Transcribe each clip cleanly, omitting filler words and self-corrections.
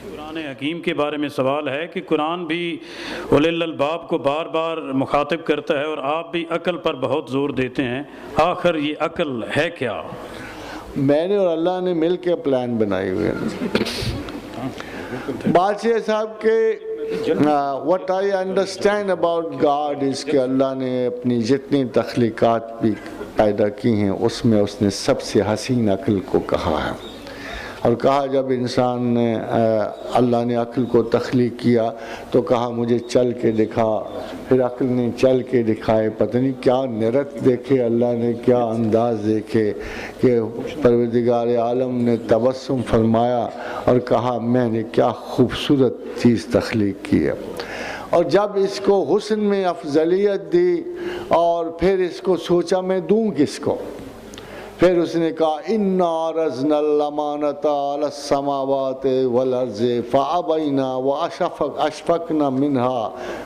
قرآن حکیم کے بارے میں سوال ہے کہ قرآن بھی اولی الالباب کو بار بار مخاطب کرتا ہے اور آپ بھی عقل پر بہت زور دیتے ہیں، آخر یہ عقل ہے کیا؟ میں نے اور اللہ نے مل کے پلان بنائی ہوئے ہیں۔ بادشاہ صاحب کے what I understand about God is کہ اللہ نے اپنی جتنی تخلیقات بھی پیدا کی ہیں اس میں اس نے سب سے حسین عقل کو کہا ہے، اور کہا جب انسان نے اللہ نے عقل کو تخلیق کیا تو کہا مجھے چل کے دکھا، پھر عقل نے چل کے دکھائے، پتہ نہیں کیا نرت دیکھے اللہ نے، کیا انداز دیکھے کہ پروردگار عالم نے تبسم فرمایا اور کہا میں نے کیا خوبصورت چیز تخلیق کی ہے۔ اور جب اس کو حسن میں افضلیت دی اور پھر اس کو سوچا میں دوں کس کو، پھر اس نے کہا اِنَّا عَرَضْنَا الْأَمَانَةَ عَلَى السَّمَاوَاتِ وَالْأَرْضِ فَأَبَيْنَا وَأَشْفَقْنَا مِنْهَا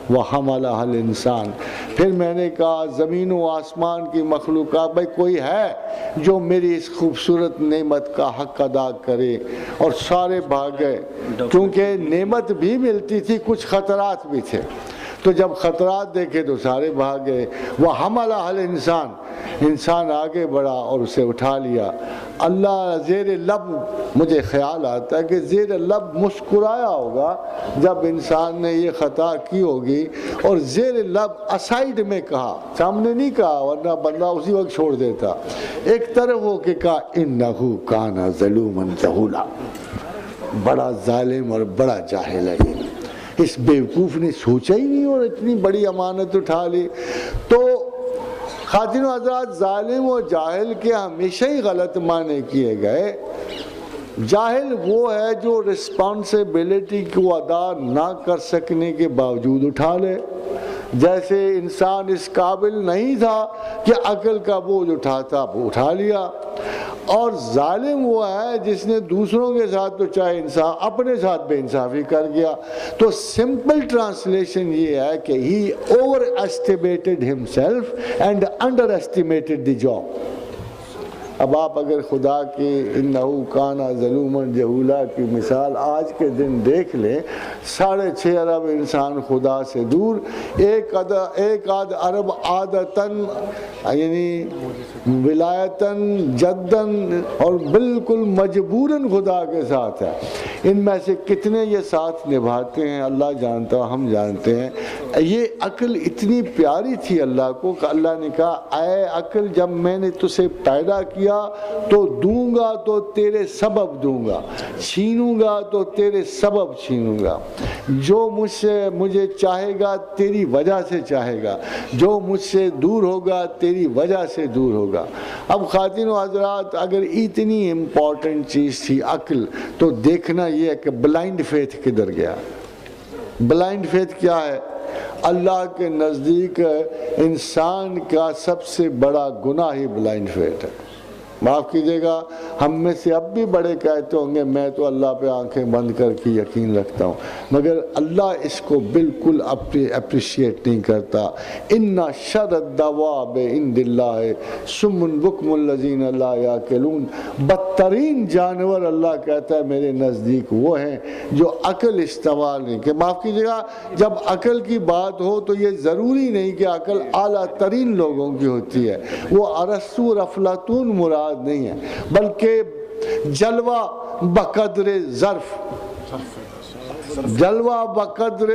وَحَمَلَهَا الْإِنسَانُ۔ پھر میں نے کہا زمین و آسمان کی مخلوقات بھائی کوئی ہے جو میری اس خوبصورت نعمت کا حق ادا کرے، اور سارے بھاگ گئے کیونکہ نعمت بھی ملتی تھی، کچھ خطرات بھی تھے، تو جب خطرات دیکھے تو سارے بھاگ گئے۔ وَحَمَلَهَا الْإِنسَانُ، انسان آگے بڑھا اور اسے اٹھا لیا۔ اللہ زیر لب، مجھے خیال آتا ہے کہ زیر لب مسکرایا ہوگا جب انسان نے یہ خطا کی ہوگی، اور زیر لب اسائڈ میں کہا، سامنے نہیں کہا ورنہ بندہ اسی وقت چھوڑ دیتا، ایک طرف ہو کے کہا انہو کانا ظلوما جہولا، بڑا ظالم اور بڑا جاہل ہے یہ، اس بیوقوف نے سوچا ہی نہیں اور اتنی بڑی امانت اٹھا لی۔ تو خواتین و حضرات، ظالم و جاہل کے ہمیشہ ہی غلط معنی کیے گئے۔ جاہل وہ ہے جو رسپانسبلٹی کو ادا نہ کر سکنے کے باوجود اٹھا لے، جیسے انسان اس قابل نہیں تھا کہ عقل کا بوجھ اٹھاتا، وہ اٹھا لیا۔ اور ظالم وہ ہے جس نے دوسروں کے ساتھ تو چاہے انصاف، اپنے ساتھ بے انصافی کر گیا۔ تو سمپل ٹرانسلیشن یہ ہے کہ he overestimated himself and underestimated the job۔ اب آپ اگر خدا کی انہو کانا ظلوما جہولا کی مثال آج کے دن دیکھ لیں، 6.5 ارب انسان خدا سے دور، ایک آدھ ارب عادتاً یعنی ولایتاً جداً اور بالکل مجبوراً خدا کے ساتھ ہے۔ ان میں سے کتنے یہ ساتھ نبھاتے ہیں اللہ جانتا، ہم جانتے ہیں۔ یہ عقل اتنی پیاری تھی اللہ کو کہ اللہ نے کہا اے عقل جب میں نے تجھے پیدا کیا تو دوں گا تو تیرے سبب دوں گا، چھینوں گا تو تیرے سبب چھینوں گا، جو مجھے چاہے گا تیری وجہ سے چاہے گا، جو مجھ سے دور ہوگا تیری وجہ سے دور ہوگا۔ اب خواتین و حضرات، اگر اتنی امپورٹنٹ چیز تھی عقل، تو دیکھنا یہ ہے کہ بلائنڈ فیتھ کدھر گیا۔ بلائنڈ فیتھ کیا ہے؟ اللہ کے نزدیک انسان کا سب سے بڑا گناہ ہی بلائنڈ فیتھ ہے۔ معاف کیجئے گا، ہم میں سے اب بھی بڑے کہتے ہوں گے میں تو اللہ پہ آنکھیں بند کر کے یقین رکھتا ہوں، مگر اللہ اس کو بالکل اپریشیٹ نہیں کرتا۔ ان شر الدواب عند اللہ صم بکم الذین لا یعقلون، بدترین جانور اللہ کہتا ہے میرے نزدیک وہ ہیں جو عقل استعمال نہیں کہ معاف کیجئے گا، جب عقل کی بات ہو تو یہ ضروری نہیں کہ عقل اعلیٰ ترین لوگوں کی ہوتی ہے، وہ ارسطو اور افلاطون مراد نہیں ہے، بلکہ جلوہ بقدر ظرف، جلوہ بقدر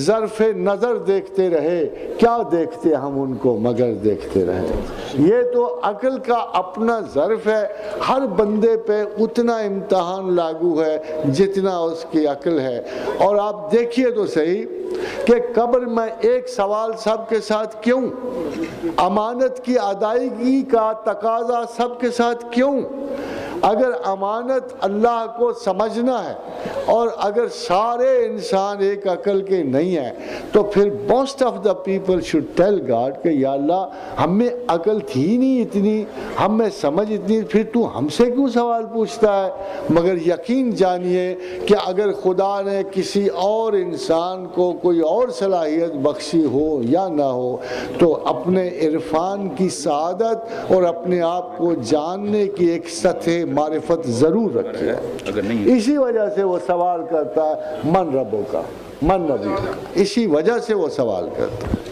ظرف نظر دیکھتے رہے، کیا دیکھتے ہم ان کو مگر دیکھتے رہے۔ یہ تو عقل کا اپنا ظرف ہے، ہر بندے پہ اتنا امتحان لاگو ہے جتنا اس کی عقل ہے۔ اور آپ دیکھیے تو صحیح کہ قبر میں ایک سوال سب کے ساتھ کیوں؟ امانت کی ادائیگی کا تقاضا سب کے ساتھ کیوں؟ اگر امانت اللہ کو سمجھنا ہے اور اگر سارے انسان ایک عقل کے نہیں ہیں تو پھر most of the people should tell God کہ یا اللہ ہم میں عقل تھی نہیں اتنی، ہم میں سمجھ اتنی، پھر تو ہم سے کیوں سوال پوچھتا ہے؟ مگر یقین جانیے کہ اگر خدا نے کسی اور انسان کو کوئی اور صلاحیت بخشی ہو یا نہ ہو تو اپنے عرفان کی سعادت اور اپنے آپ کو جاننے کی ایک سطح معرفت ضرور رکھے ہے، اسی وجہ سے وہ سب سوال کرتا ہے من ربوں کا، من نبی کا، اسی وجہ سے وہ سوال کرتا ہے۔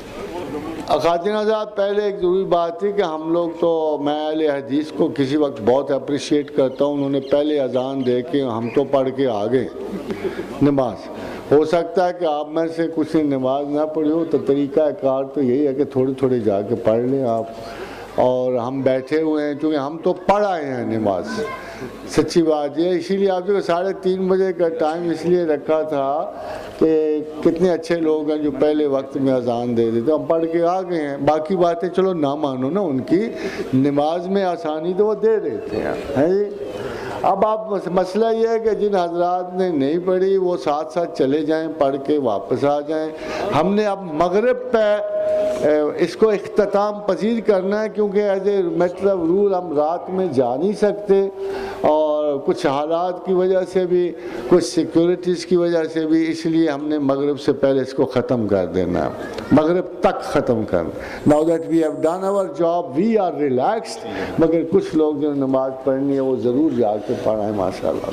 خواتین حضرات، پہلے ایک ضروری بات تھی کہ ہم لوگ تو، میں اہل حدیث کو کسی وقت بہت اپریشیٹ کرتا ہوں، انہوں نے پہلے اذان دے کے ہم تو پڑھ کے آ گئے نماز۔ ہو سکتا ہے کہ آپ میں سے کچھ نے نماز نہ پڑھی ہو، تو طریقہ کار تو یہی ہے کہ تھوڑے تھوڑے جا کے پڑھ لیں آپ، اور ہم بیٹھے ہوئے ہیں کیونکہ ہم تو پڑھ آئے ہیں نماز، سچی بات یہ، اسی لیے آپ کو 3:30 بجے کا ٹائم اس لیے رکھا تھا کہ کتنے اچھے لوگ ہیں جو پہلے وقت میں اذان دے دیتے، ہم پڑھ کے آ گئے ہیں، باقی باتیں چلو نہ مانو نا ان کی، نماز میں آسانی تو وہ دے دیتے ہیں جی۔ اب آپ مسئلہ یہ ہے کہ جن حضرات نے نہیں پڑھی وہ ساتھ ساتھ چلے جائیں، پڑھ کے واپس آ جائیں۔ ہم نے اب مغرب پہ اس کو اختتام پذیر کرنا ہے، کیونکہ as a matter of rule ہم رات میں جا نہیں سکتے، اور کچھ حالات کی وجہ سے بھی، کچھ سیکیورٹیز کی وجہ سے بھی، اس لیے ہم نے مغرب سے پہلے اس کو ختم کر دینا ہے، مغرب تک ختم کرنا۔ Now that we have done our job, we are relaxed، مگر کچھ لوگ جو نماز پڑھنی ہے وہ ضرور جا کے پڑھائیں ماشاءاللہ۔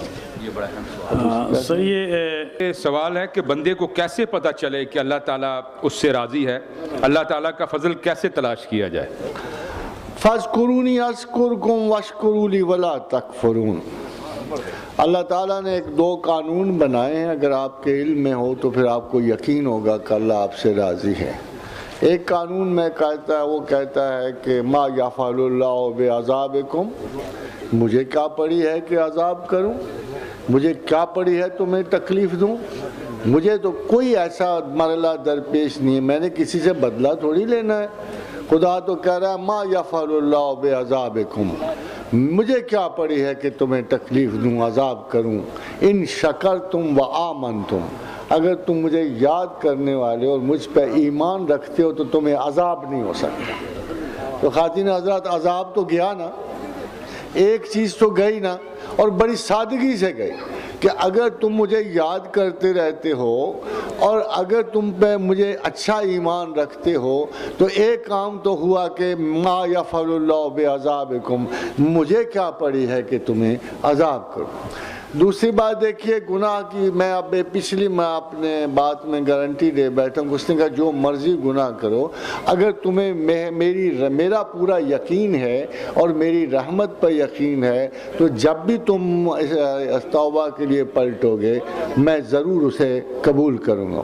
صحیح ہے۔ سوال ہے کہ بندے کو کیسے پتہ چلے کہ اللہ تعالیٰ اس سے راضی ہے، اللہ تعالیٰ کا فضل کیسے تلاش کیا جائے؟ فَاذْكُرُونِي أَذْكُرْكُمْ وَاشْكُرُوا لِي وَلَا تَكْفُرُونَ۔ اللہ تعالیٰ نے ایک 2 قانون بنائے ہیں، اگر آپ کے علم میں ہو تو پھر آپ کو یقین ہوگا کہ اللہ آپ سے راضی ہے۔ ایک قانون میں کہتا ہے، وہ کہتا ہے کہ ما یفعل اللہ بعذابکم، مجھے کیا پڑی ہے کہ عذاب کروں، مجھے کیا پڑی ہے تمہیں تکلیف دوں، مجھے تو کوئی ایسا مرحلہ درپیش نہیں ہے، میں نے کسی سے بدلہ تھوڑی لینا ہے۔ خدا تو کہہ رہا ہے ما یفعل اللہ بعذابکم، مجھے کیا پڑی ہے کہ تمہیں تکلیف دوں، عذاب کروں، ان شکرتم و آمنتم، اگر تم مجھے یاد کرنے والے اور مجھ پہ ایمان رکھتے ہو تو تمہیں عذاب نہیں ہو سکتا۔ تو خواتین حضرات، عذاب تو گیا نا، ایک چیز تو گئی نا، اور بڑی سادگی سے گئی کہ اگر تم مجھے یاد کرتے رہتے ہو اور اگر تم پہ مجھے اچھا ایمان رکھتے ہو تو ایک کام تو ہوا کہ ما یفعل اللہ بعذابکم، مجھے کیا پڑی ہے کہ تمہیں عذاب کروں۔ دوسری بات دیکھیے گناہ کی، میں اب پچھلی میں اپنے بات میں گارنٹی دے بیٹھا ہوں، اس نے کہا جو مرضی گناہ کرو، اگر تمہیں میرا پورا یقین ہے اور میری رحمت پر یقین ہے تو جب بھی تم توبہ کے لیے پلٹو گے میں ضرور اسے قبول کروں گا۔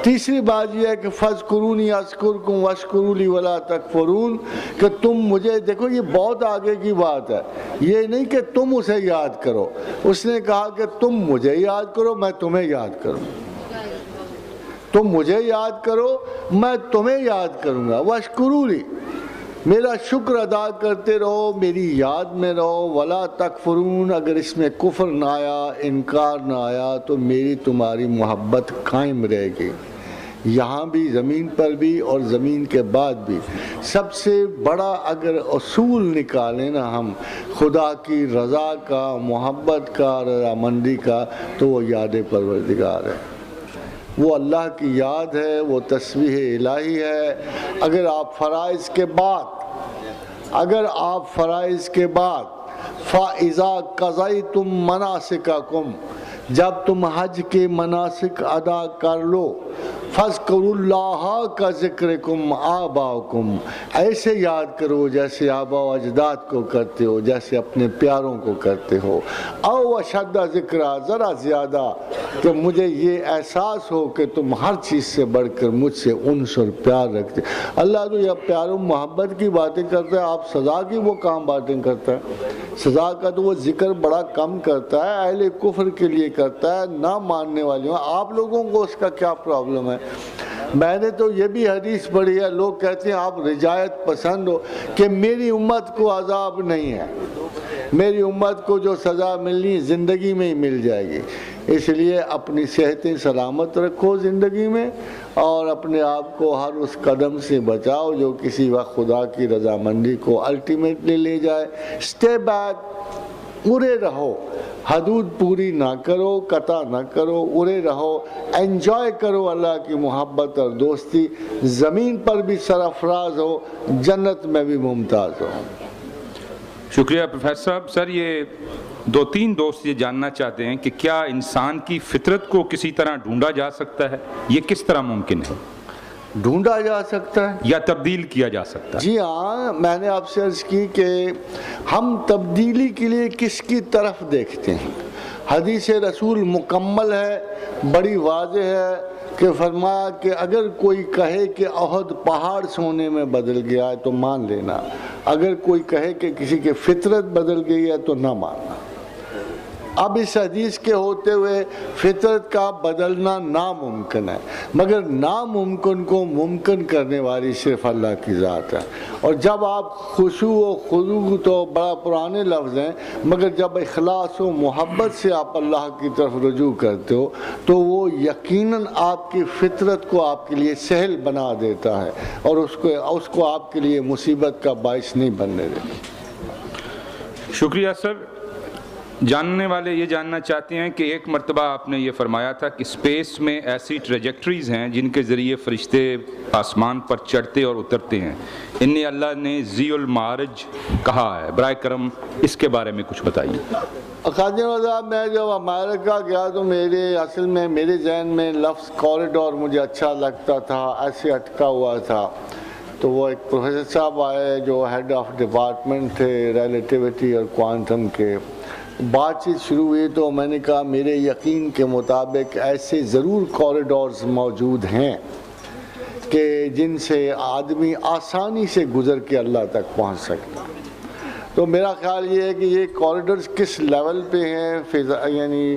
تیسری بات یہ ہے کہ فَاذْكُرُونِي أَذْكُرْكُمْ وَاشْكُرُوا لِي وَلَا تَكْفُرُونَ، کہ تم مجھے دیکھو، یہ بہت آگے کی بات ہے، یہ نہیں کہ تم اسے یاد کرو، اس نے کہا کہ تم مجھے یاد کرو میں تمہیں یاد کروں، تم مجھے یاد کرو میں تمہیں یاد کروں گا، وَاشْكُرُوا لِي، میرا شکر ادا کرتے رہو، میری یاد میں رہو، وَلَا تَكْفُرُونَ، اگر اس میں کفر نہ آیا، انکار نہ آیا تو میری تمہاری محبت قائم رہے گی، یہاں بھی، زمین پر بھی اور زمین کے بعد بھی۔ سب سے بڑا اگر اصول نکالیں نا ہم خدا کی رضا کا، محبت کا، رضامندی کا، تو وہ یاد پروردگار ہے، وہ اللہ کی یاد ہے، وہ تسبیح الہی ہے۔ اگر آپ فرائض کے بعد فَإِذَا قَضَيْتُم مَنَاسِكَكُمْ، جب تم حج کے مناسک ادا کر لو، فَاذْكُرُوا اللَّهَ كَذِكْرِكُمْ آبَاءَكُمْ، ایسے یاد کرو جیسے آباء و اجداد کو کرتے ہو، جیسے اپنے پیاروں کو کرتے ہو، او اشد ذکرا، ذرا زیادہ، کہ مجھے یہ احساس ہو کہ تم ہر چیز سے بڑھ کر مجھ سے انس اور پیار رکھتے۔ اللہ تو یہ پیار و محبت کی باتیں کرتا ہے، آپ سزا کی وہ کام باتیں کرتا ہے، سزا کا تو وہ ذکر بڑا کم کرتا ہے، اہل کفر کے لیے کرتا ہے، نہ ماننے والیوں۔ آپ لوگوں کو اس کا کیا پرابلم ہے؟ میں نے تو یہ بھی حدیث پڑھی ہے، لوگ کہتے ہیں آپ رجایت پسند ہو، کہ میری امت کو عذاب نہیں ہے، میری امت کو جو سزا ملنی زندگی میں ہی مل جائے گی، اس لیے اپنی صحتیں سلامت رکھو زندگی میں، اور اپنے آپ کو ہر اس قدم سے بچاؤ جو کسی وقت خدا کی رضامندی کو الٹیمیٹلی لے جائے۔ اسٹے بیک، اڑے رہو، حدود پوری نہ کرو، قطع نہ کرو، اڑے رہو، انجوائے کرو اللہ کی محبت اور دوستی، زمین پر بھی سرافراز ہو، جنت میں بھی ممتاز ہو۔ شکریہ پروفیسر صاحب۔ سر، یہ دو تین دوست یہ جاننا چاہتے ہیں کہ کیا انسان کی فطرت کو کسی طرح ڈھونڈا جا سکتا ہے؟ یہ کس طرح ممکن ہے؟ ڈھونڈا جا سکتا ہے یا تبدیل کیا جا سکتا ہے؟ جی ہاں، میں نے آپ سے عرض کی کہ ہم تبدیلی کے لیے کس کی طرف دیکھتے ہیں۔ حدیث رسول مکمل ہے، بڑی واضح ہے کہ فرمایا کہ اگر کوئی کہے کہ احد پہاڑ سونے میں بدل گیا ہے تو مان لینا، اگر کوئی کہے کہ کسی کی فطرت بدل گئی ہے تو نہ ماننا۔ اب اس حدیث کے ہوتے ہوئے فطرت کا بدلنا ناممکن ہے، مگر ناممکن کو ممکن کرنے والی صرف اللہ کی ذات ہے۔ اور جب آپ خشوع و خضوع تو بڑا پرانے لفظ ہیں، مگر جب اخلاص و محبت سے آپ اللہ کی طرف رجوع کرتے ہو تو وہ یقیناً آپ کی فطرت کو آپ کے لیے سہل بنا دیتا ہے اور اس کو آپ کے لیے مصیبت کا باعث نہیں بننے دیتا۔ شکریہ سر۔ جاننے والے یہ جاننا چاہتے ہیں کہ ایک مرتبہ آپ نے یہ فرمایا تھا کہ اسپیس میں ایسی ٹریجیکٹریز ہیں جن کے ذریعے فرشتے آسمان پر چڑھتے اور اترتے ہیں، انہیں اللہ نے ذی المعارج کہا ہے، برائے کرم اس کے بارے میں کچھ بتائیے۔ خادم صاحب، میں جب امریکہ گیا تو میرے ذہن میں لفظ کوریڈور مجھے اچھا لگتا تھا، ایسے اٹکا ہوا تھا۔ تو وہ ایک پروفیسر صاحب آئے جو ہیڈ آف ڈپارٹمنٹ تھے ریلیٹیوٹی اور کوانٹم کے، بات چیت شروع ہوئی تو میں نے کہا میرے یقین کے مطابق ایسے ضرور کوریڈورز موجود ہیں کہ جن سے آدمی آسانی سے گزر کے اللہ تک پہنچ سکتا ہے۔ تو میرا خیال یہ ہے کہ یہ کوریڈورز کس لیول پہ ہیں، یعنی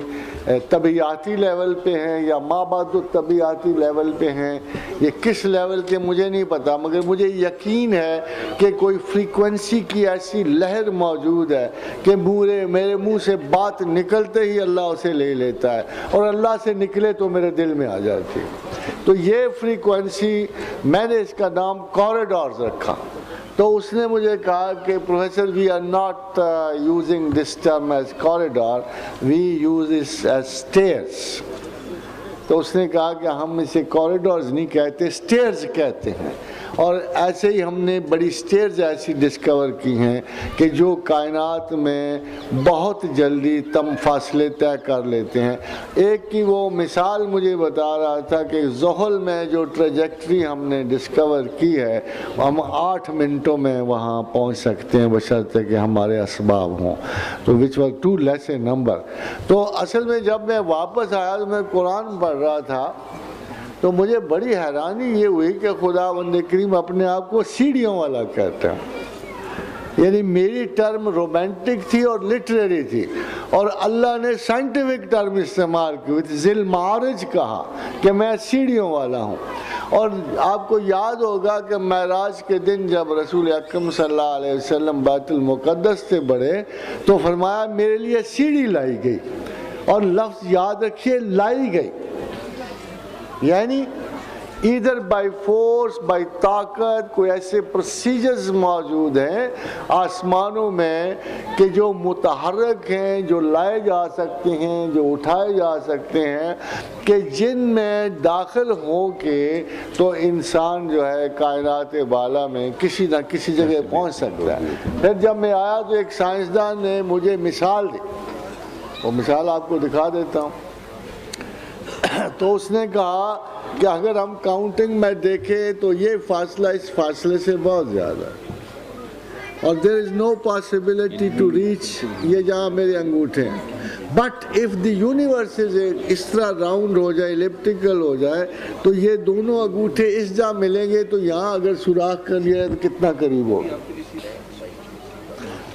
طبیعیاتی لیول پہ ہیں یا مابعد طبیعیاتی لیول پہ ہیں، یہ کس لیول کے مجھے نہیں پتا، مگر مجھے یقین ہے کہ کوئی فریکوینسی کی ایسی لہر موجود ہے کہ میرے منہ سے بات نکلتے ہی اللہ اسے لے لیتا ہے، اور اللہ سے نکلے تو میرے دل میں آ جاتی ہے۔ تو یہ فریکوینسی، میں نے اس کا نام کوریڈورز رکھا۔ تو اس نے مجھے کہا کہ professor we are not using this term as corridor, we use اس ایز اسٹیئرس۔ تو اس نے کہا کہ ہم اسے کوریڈورز نہیں کہتے، اسٹیئرز کہتے ہیں۔ اور ایسے ہی ہم نے بڑی اسٹیئرز ایسی ڈسکور کی ہیں کہ جو کائنات میں بہت جلدی فاصلے طے کر لیتے ہیں۔ ایک کی وہ مثال مجھے بتا رہا تھا کہ زحل میں جو ٹریجیکٹری ہم نے ڈسکور کی ہے، ہم 8 منٹوں میں وہاں پہنچ سکتے ہیں بشرطے کہ ہمارے اسباب ہوں، تو which was too less a number. تو اصل میں جب میں واپس آیا تو میں قرآن پڑھ رہا تھا تو مجھے بڑی حیرانی یہ ہوئی کہ خداوند کریم اپنے آپ کو سیڑھیوں والا کہتا ہے۔ یعنی میری ٹرم رومانٹک تھی اور لٹریری تھی، اور اللہ نے سائنٹیفک ٹرم استعمال کی، ذی المعارج کہا کہ میں سیڑھیوں والا ہوں۔ اور آپ کو یاد ہوگا کہ معراج کے دن جب رسول اکرم صلی اللہ علیہ وسلم بیت المقدس سے بڑھے تو فرمایا میرے لیے سیڑھی لائی گئی، اور لفظ یاد رکھیے لائی گئی، یعنی ادھر بائی فورس بائی طاقت کوئی ایسے پروسیجرز موجود ہیں آسمانوں میں کہ جو متحرک ہیں، جو لائے جا سکتے ہیں، جو اٹھائے جا سکتے ہیں، کہ جن میں داخل ہو کے تو انسان جو ہے کائنات بالا میں کسی نہ کسی جگہ پہنچ سکتا ہے۔ پھر جب میں آیا تو ایک سائنسدان نے مجھے مثال دی، وہ مثال آپ کو دکھا دیتا ہوں۔ تو اس نے کہا کہ اگر ہم کاؤنٹنگ میں دیکھیں تو یہ فاصلہ اس فاصلے سے بہت زیادہ ہے، اور there is no possibility to reach یہ جہاں میرے انگوٹھے ہیں، بٹ if the universe اس طرح راؤنڈ ہو جائے، ایلپٹیکل ہو جائے، تو یہ دونوں انگوٹھے اس جہاں ملیں گے تو یہاں اگر سوراخ کر لیا تو کتنا قریب ہوگا۔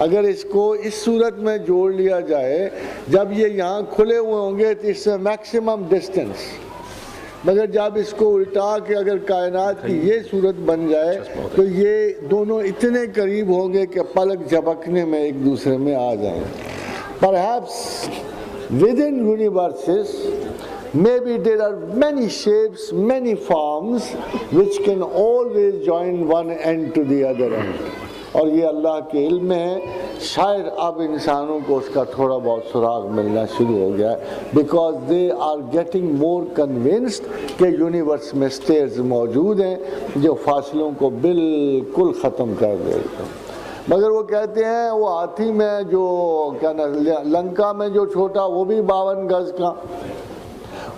اگر اس کو اس صورت میں جوڑ لیا جائے، جب یہ یہاں کھلے ہوئے ہوں گے تو اس سے میکسیمم ڈسٹنس، مگر جب اس کو الٹا کے اگر کائنات کی یہ صورت بن جائے تو یہ دونوں اتنے قریب ہوں گے کہ پلک جھپکنے میں ایک دوسرے میں آ جائیں۔ Perhaps within universes maybe there are many shapes, many forms which can always join one end to the other end. اور یہ اللہ کے علم میں ہے، شاید اب انسانوں کو اس کا تھوڑا بہت سراغ ملنا شروع ہو گیا ہے، because they are getting more convinced کہ یونیورس میں اسٹیئرز موجود ہیں جو فاصلوں کو بالکل ختم کر دیتے ہیں۔ مگر وہ کہتے ہیں وہ ہاتھی میں جو کیا نا لنکا میں جو چھوٹا وہ بھی 52 گز کا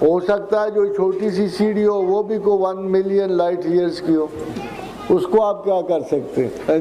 ہو سکتا ہے، جو چھوٹی سی سیڑھی ہو وہ بھی کو 1 ملین لائٹ ایئرس کی ہو، اس کو آپ کیا کر سکتے ہیں؟